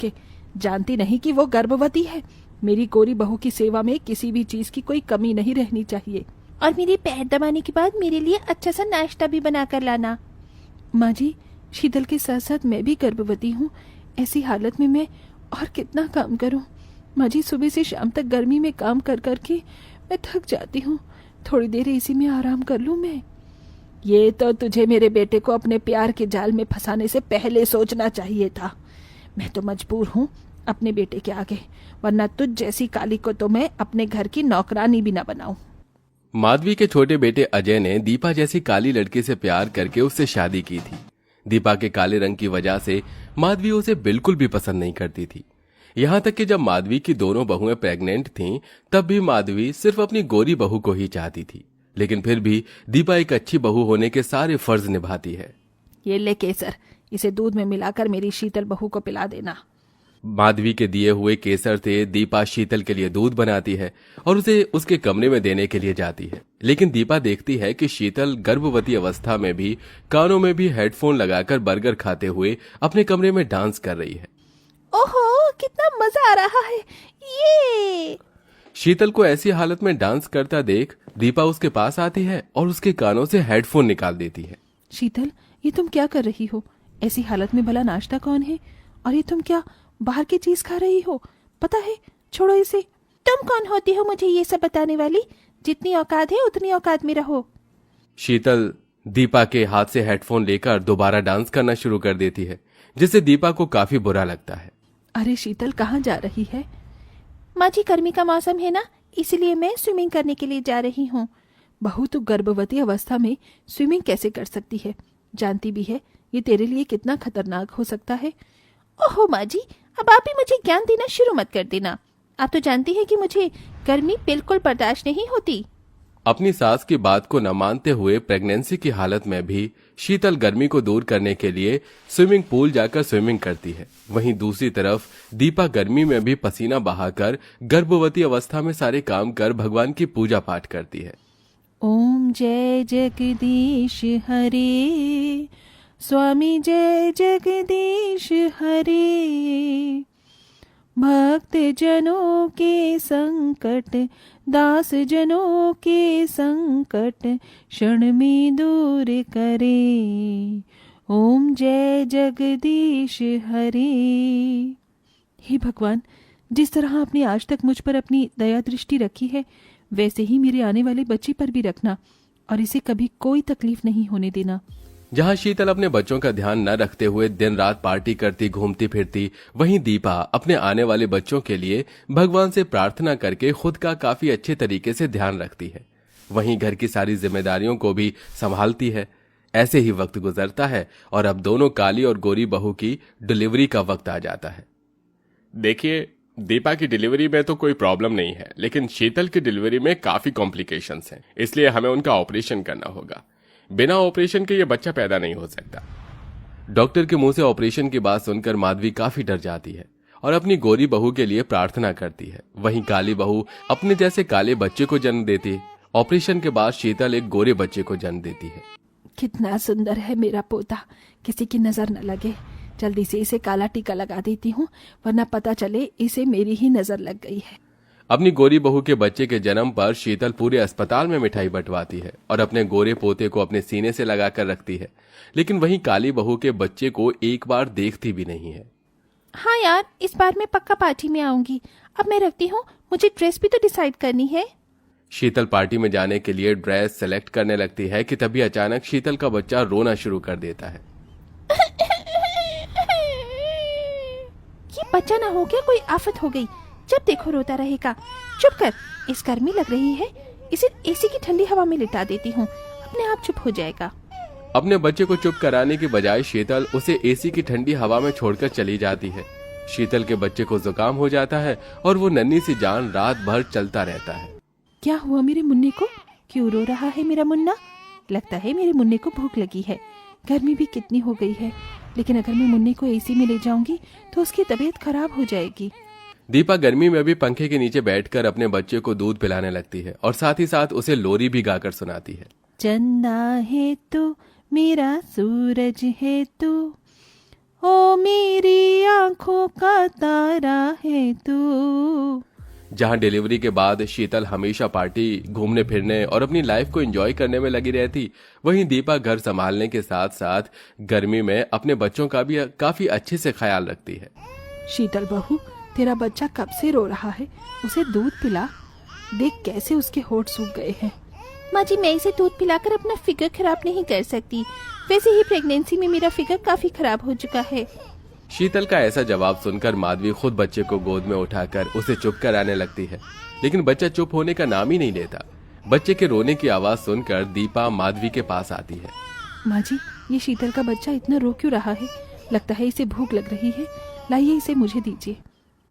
के। जानती नहीं कि वो गर्भवती है। मेरी गोरी बहू की सेवा में किसी भी चीज की कोई कमी नहीं रहनी चाहिए। और मेरे पैर दबाने के बाद मेरे लिए अच्छा सा नाश्ता भी बना कर लाना। माँ जी, शीतल के साथ साथ मैं भी गर्भवती हूँ। ऐसी हालत में मैं और कितना काम करूँ। माँ जी, सुबह से शाम तक गर्मी में काम कर कर के मैं थक जाती हूँ। थोड़ी देर इसी में आराम कर लूँ मैं। ये तो तुझे मेरे बेटे को अपने प्यार के जाल में फंसाने से पहले सोचना चाहिए था। मैं तो मजबूर हूँ अपने बेटे के आगे, वरना तुझ जैसी काली को तो मैं अपने घर की नौकरानी भी न बनाऊं। माधवी के छोटे बेटे अजय ने दीपा जैसी काली लड़की से प्यार करके उससे शादी की थी। दीपा के काले रंग की वजह से माधवी उसे बिल्कुल भी पसंद नहीं करती थी। यहाँ तक कि जब माधवी की दोनों बहुएं प्रेग्नेंट थीं, तब भी माधवी सिर्फ अपनी गोरी बहू को ही चाहती थी। लेकिन फिर भी दीपा एक अच्छी बहू होने के सारे फर्ज निभाती है। ये ले केसर, इसे दूध में मिलाकर मेरी शीतल बहू को पिला देना। माधवी के दिए हुए केसर से दीपा शीतल के लिए दूध बनाती है और उसे उसके कमरे में देने के लिए जाती है। लेकिन दीपा देखती है कि शीतल गर्भवती अवस्था में भी कानों में भी हेडफोन लगाकर बर्गर खाते हुए अपने कमरे में डांस कर रही है। ओहो, कितना मजा आ रहा है ये। शीतल को ऐसी हालत में डांस करता देख दीपा उसके पास आती है और उसके कानों से हेडफोन निकाल देती है। शीतल, ये तुम क्या कर रही हो? ऐसी हालत में भला नाश्ता कौन है? और ये तुम क्या बाहर की चीज खा रही हो? पता है, छोड़ो इसे। तुम कौन होती हो मुझे ये सब बताने वाली? जितनी औकात है उतनी औकात में रहो। शीतल दीपा के हाथ से हेडफोन लेकर दोबारा डांस करना शुरू कर देती है, जिससे दीपा को काफी बुरा लगता है। अरे शीतल, कहाँ जा रही है? माँ जी, गर्मी का मौसम है ना, इसलिए मैं स्विमिंग करने के लिए जा रही हूँ। बहू, तो गर्भवती अवस्था में स्विमिंग कैसे कर सकती है? जानती भी है ये तेरे लिए कितना खतरनाक हो सकता है। ओहो माँ जी, अब आप ही मुझे ज्ञान देना शुरू मत कर देना। आप तो जानती हैं कि मुझे गर्मी बिल्कुल बर्दाश्त नहीं होती। अपनी सास की बात को न मानते हुए प्रेगनेंसी की हालत में भी शीतल गर्मी को दूर करने के लिए स्विमिंग पूल जाकर स्विमिंग करती है। वहीं दूसरी तरफ दीपा गर्मी में भी पसीना बहाकर गर्भवती अवस्था में सारे काम कर भगवान की पूजा पाठ करती है। ओम जय जगदीश हरे, स्वामी जय जगदीश हरे। भक्त जनों के संकट, दास जनों के संकट क्षण में दूर करे। ओम जय जगदीश हरे। हे भगवान, जिस तरह आपने आज तक मुझ पर अपनी दया दृष्टि रखी है, वैसे ही मेरे आने वाले बच्चे पर भी रखना और इसे कभी कोई तकलीफ नहीं होने देना। जहां शीतल अपने बच्चों का ध्यान न रखते हुए दिन रात पार्टी करती घूमती फिरती, वहीं दीपा अपने आने वाले बच्चों के लिए भगवान से प्रार्थना करके खुद का काफी अच्छे तरीके से ध्यान रखती है। वहीं घर की सारी जिम्मेदारियों को भी संभालती है। ऐसे ही वक्त गुजरता है और अब दोनों काली और गोरी बहू की डिलीवरी का वक्त आ जाता है। देखिए, दीपा की डिलीवरी में तो कोई प्रॉब्लम नहीं है, लेकिन शीतल की डिलीवरी में काफी कॉम्प्लिकेशंस हैं, इसलिए हमें उनका ऑपरेशन करना होगा। बिना ऑपरेशन के ये बच्चा पैदा नहीं हो सकता। डॉक्टर के मुंह से ऑपरेशन की बात सुनकर माधवी काफी डर जाती है और अपनी गोरी बहू के लिए प्रार्थना करती है। वहीं काली बहू अपने जैसे काले बच्चे को जन्म देती है। ऑपरेशन के बाद शीतल एक गोरे बच्चे को जन्म देती है। कितना सुंदर है मेरा पोता, किसी की नजर न लगे। जल्दी से इसे काला टीका लगा देती हूँ, वरना पता चले इसे मेरी ही नजर लग गई है। अपनी गोरी बहू के बच्चे के जन्म पर शीतल पूरे अस्पताल में मिठाई बंटवाती है और अपने गोरे पोते को अपने सीने से लगाकर रखती है। लेकिन वहीं काली बहू के बच्चे को एक बार देखती भी नहीं है। हाँ यार, इस बार मैं पक्का पार्टी में आऊंगी। अब मैं रखती हूँ, मुझे ड्रेस भी तो डिसाइड करनी है। शीतल पार्टी में जाने के लिए ड्रेस सेलेक्ट करने लगती है कि तभी अचानक शीतल का बच्चा रोना शुरू कर देता है। ये बच्चा ना हो क्या, कोई आफत हो गई। जब देखो रोता रहेगा। चुप कर, इस गर्मी लग रही है, इसे एसी की ठंडी हवा में लिटा देती हूँ, अपने आप चुप हो जाएगा। अपने बच्चे को चुप कराने की बजाय शीतल उसे एसी की ठंडी हवा में छोड़कर चली जाती है। शीतल के बच्चे को जुकाम हो जाता है और वो नन्ही सी जान रात भर चलता रहता है। क्या हुआ मेरे मुन्ने को? क्यों रो रहा है मेरा मुन्ना? लगता है मेरे मुन्ने को भूख लगी है। गर्मी भी कितनी हो गई है, लेकिन अगर मैं मुन्ने को एसी में ले जाऊंगी तो उसकी तबीयत खराब हो जाएगी। दीपा गर्मी में भी पंखे के नीचे बैठकर अपने बच्चे को दूध पिलाने लगती है और साथ ही साथ उसे लोरी भी गाकर सुनाती है। चंदा है तू, मेरा सूरज है तू, ओ मेरी आंखों का तारा है तू। जहां डिलीवरी के बाद शीतल हमेशा पार्टी, घूमने फिरने और अपनी लाइफ को एंजॉय करने में लगी रहती, वहीं दीपा घर संभालने के साथ साथ गर्मी में अपने बच्चों का भी काफी अच्छे से ख्याल रखती है। शीतल बहू, तेरा बच्चा कब से रो रहा है, उसे दूध पिला। देख कैसे उसके होठ सूख गए हैं। माँ जी, मैं इसे दूध पिलाकर अपना फिगर खराब नहीं कर सकती। वैसे ही प्रेगनेंसी में मेरा फिगर काफी खराब हो चुका है। शीतल का ऐसा जवाब सुनकर माधवी खुद बच्चे को गोद में उठाकर उसे चुप कराने लगती है, लेकिन बच्चा चुप होने का नाम ही नहीं लेता। बच्चे के रोने की आवाज सुनकर दीपा माधवी के पास आती है। माँ जी, ये शीतल का बच्चा इतना रो क्यों रहा है? लगता है इसे भूख लग रही है। लाइए इसे मुझे दीजिए।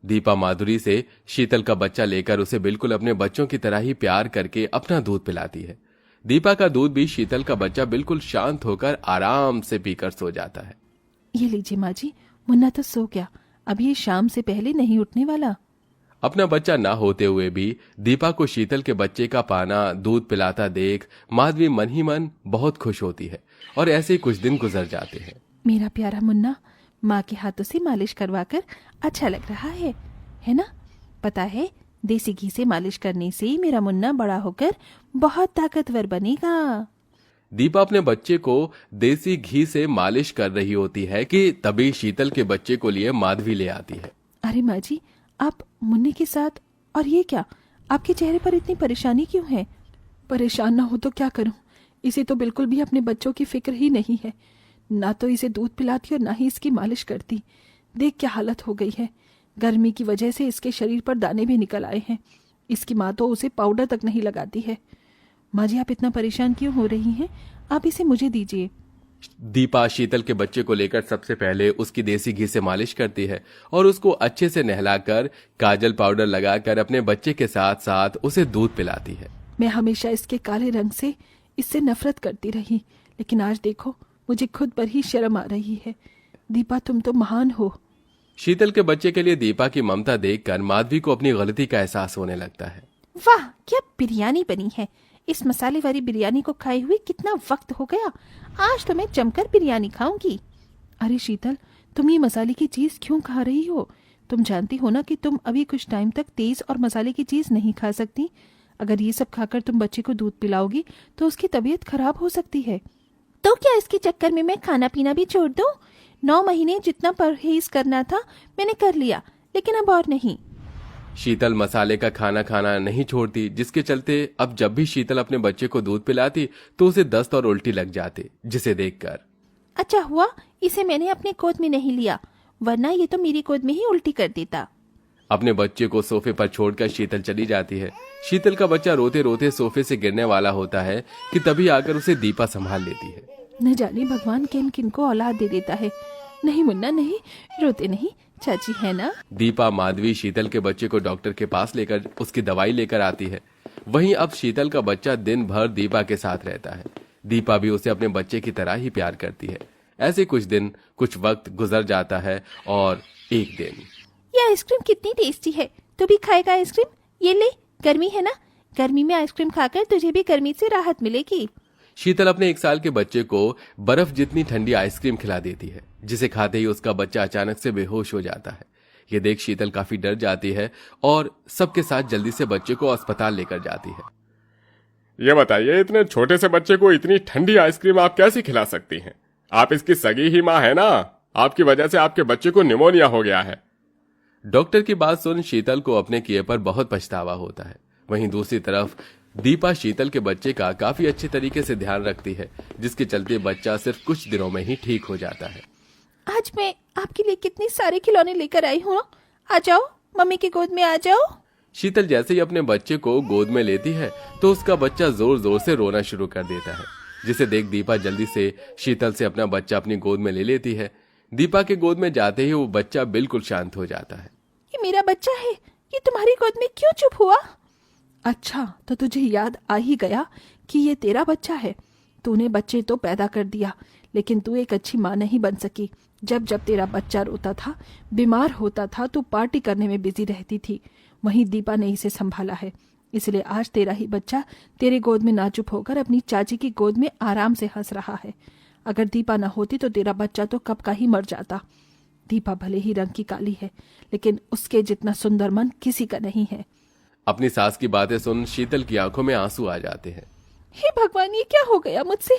दीपा माधुरी से शीतल का बच्चा लेकर उसे बिल्कुल अपने बच्चों की तरह ही प्यार करके अपना दूध पिलाती है। दीपा का दूध भी शीतल का बच्चा बिल्कुल शांत होकर आराम से पीकर सो जाता है। ये लीजिए माँ जी, मुन्ना तो सो गया, अब ये शाम से पहले नहीं उठने वाला। अपना बच्चा ना होते हुए भी दीपा को शीतल के बच्चे का पाना, दूध पिलाता देख माधवी मन ही मन बहुत खुश होती है और ऐसे ही कुछ दिन गुजर जाते हैं। मेरा प्यारा मुन्ना माँ के हाथों से मालिश करवाकर अच्छा लग रहा है ना? पता है, देसी घी से मालिश करने से मेरा मुन्ना बड़ा होकर बहुत ताकतवर बनेगा। दीपा अपने बच्चे को देसी घी से मालिश कर रही होती है कि तभी शीतल के बच्चे को लिए माधवी ले आती है। अरे माँ जी, आप मुन्ने के साथ, और ये क्या, आपके चेहरे पर इतनी परेशानी क्यों है? परेशान ना हो तो क्या करूं, इसे तो बिल्कुल भी अपने बच्चों की फिक्र ही नहीं है। ना तो इसे दूध पिलाती और ना ही इसकी मालिश करती। देख क्या हालत हो गई है। गर्मी की वजह से इसके शरीर पर दाने भी निकल आए हैं। इसकी माँ तो उसे पाउडर तक नहीं लगाती है। माँ जी, आप इतना परेशान क्यों हो रही हैं? आप इसे मुझे दीजिए। दीपा शीतल के बच्चे को लेकर सबसे पहले उसकी देसी घी से मालिश करती है और उसको अच्छे से नहलाकर काजल पाउडर लगाकर अपने बच्चे के साथ साथ उसे दूध पिलाती है। मैं हमेशा इसके काले रंग से इससे नफरत करती रही, लेकिन आज देखो मुझे खुद पर ही शर्म आ रही है। दीपा, तुम तो महान हो। शीतल के बच्चे के लिए दीपा की ममता देखकर माधवी को अपनी गलती का एहसास होने लगता है। वाह, क्या बिरयानी बनी है। इस मसाले वाली बिरयानी को खाए हुए कितना वक्त हो गया। आज तो मैं जमकर बिरयानी खाऊंगी। अरे शीतल, तुम ये मसाले की चीज क्यों खा रही हो? तुम जानती हो ना कि तुम अभी कुछ टाइम तक तेज और मसाले की चीज नहीं खा सकती। अगर ये सब खाकर तुम बच्चे को दूध पिलाओगी तो उसकी तबीयत खराब हो सकती है। तो क्या इसके चक्कर में मैं खाना पीना भी छोड़ दूं? 9 महीने जितना परहेज करना था मैंने कर लिया, लेकिन अब और नहीं। शीतल मसाले का खाना खाना नहीं छोड़ती, जिसके चलते अब जब भी शीतल अपने बच्चे को दूध पिलाती तो उसे दस्त और उल्टी लग जाती, जिसे देखकर अच्छा हुआ इसे मैंने अपने गोद में नहीं लिया, वरना ये तो मेरी गोद में ही उल्टी कर देता। अपने बच्चे को सोफे पर छोड़कर शीतल चली जाती है। शीतल का बच्चा रोते रोते सोफे से गिरने वाला होता है कि तभी आकर उसे दीपा संभाल लेती है। न जाने भगवान किन किन को औलाद दे देता है। नहीं मुन्ना, नहीं, रोते नहीं, चाची है ना। दीपा माधवी शीतल के बच्चे को डॉक्टर के पास लेकर उसकी दवाई लेकर आती है। वहीं अब शीतल का बच्चा दिन भर दीपा के साथ रहता है। दीपा भी उसे अपने बच्चे की तरह ही प्यार करती है। ऐसे कुछ दिन, कुछ वक्त गुजर जाता है और एक दिन, ये आइसक्रीम कितनी टेस्टी है, तू भी खाएगा आइसक्रीम? ये ले, गर्मी है ना, गर्मी में आइसक्रीम खाकर तुझे भी गर्मी से राहत मिलेगी। शीतल अपने 1 साल के बच्चे को बर्फ जितनी ठंडी आइसक्रीम खिला देती है, जिसे खाते ही उसका बच्चा अचानक से बेहोश हो जाता है। ये देख शीतल काफी डर जाती है और सबके साथ जल्दी से बच्चे को अस्पताल लेकर जाती है। ये बताइए, इतने छोटे से बच्चे को इतनी ठंडी आइसक्रीम आप कैसे खिला सकती हैं? आप इसकी सगी ही माँ है ना। आपकी वजह से आपके बच्चे को निमोनिया हो गया है। डॉक्टर की बात सुन शीतल को अपने किए पर बहुत पछतावा होता है। वहीं दूसरी तरफ दीपा शीतल के बच्चे का काफी अच्छे तरीके से ध्यान रखती है, जिसके चलते बच्चा सिर्फ कुछ दिनों में ही ठीक हो जाता है। आज मैं आपके लिए कितने सारे खिलौने लेकर आई हूँ। आ जाओ, मम्मी की गोद में आ जाओ। शीतल जैसे ही अपने बच्चे को गोद में लेती है तो उसका बच्चा जोर जोर से रोना शुरू कर देता है, जिसे देख दीपा जल्दी से शीतल से अपना बच्चा अपनी गोद में ले लेती है। दीपा के गोद में जाते ही वो बच्चा बिल्कुल शांत हो जाता है। ये मेरा बच्चा है, ये तुम्हारी गोद में क्यों चुप हुआ? अच्छा, तो तुझे याद आ ही गया कि ये तेरा बच्चा है। तूने बच्चे तो पैदा कर दिया, लेकिन तू एक अच्छी माँ नहीं बन सकी। जब जब तेरा बच्चा रोता था, बीमार होता था, तू पार्टी करने में बिजी रहती थी। वहीं दीपा ने इसे संभाला है, इसलिए आज तेरा ही बच्चा तेरे गोद में ना चुप होकर अपनी चाची की गोद में आराम से हंस रहा है। अगर दीपा न होती तो तेरा बच्चा तो कब का ही मर जाता। दीपा भले ही रंग की काली है, लेकिन उसके जितना सुंदर मन किसी का नहीं है। अपनी सास की बातें सुन शीतल की आंखों में आंसू आ जाते हैं। हे भगवान, ये क्या हो गया मुझसे?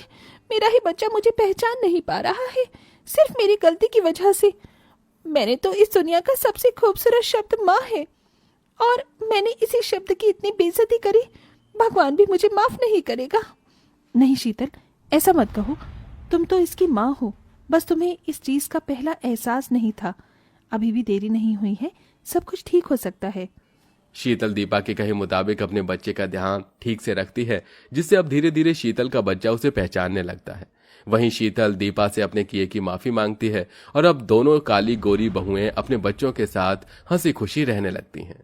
मेरा ही बच्चा मुझे पहचान नहीं पा रहा है, सिर्फ मेरी गलती की वजह से। मैंने तो इस दुनिया का सबसे खूबसूरत शब्द माँ है, और मैंने इसी शब्द की इतनी बेइज्जती करी। भगवान भी मुझे माफ नहीं करेगा। नहीं शीतल, ऐसा मत कहो। तुम तो इसकी माँ हो, बस तुम्हें इस चीज का पहला एहसास नहीं था। अभी भी देरी नहीं हुई है, सब कुछ ठीक हो सकता है। शीतल दीपा के कहे मुताबिक अपने बच्चे का ध्यान ठीक से रखती है, जिससे अब धीरे धीरे शीतल का बच्चा उसे पहचानने लगता है। वहीं शीतल दीपा से अपने किए की माफी मांगती है और अब दोनों काली गोरी बहुएं अपने बच्चों के साथ हंसी खुशी रहने लगती हैं।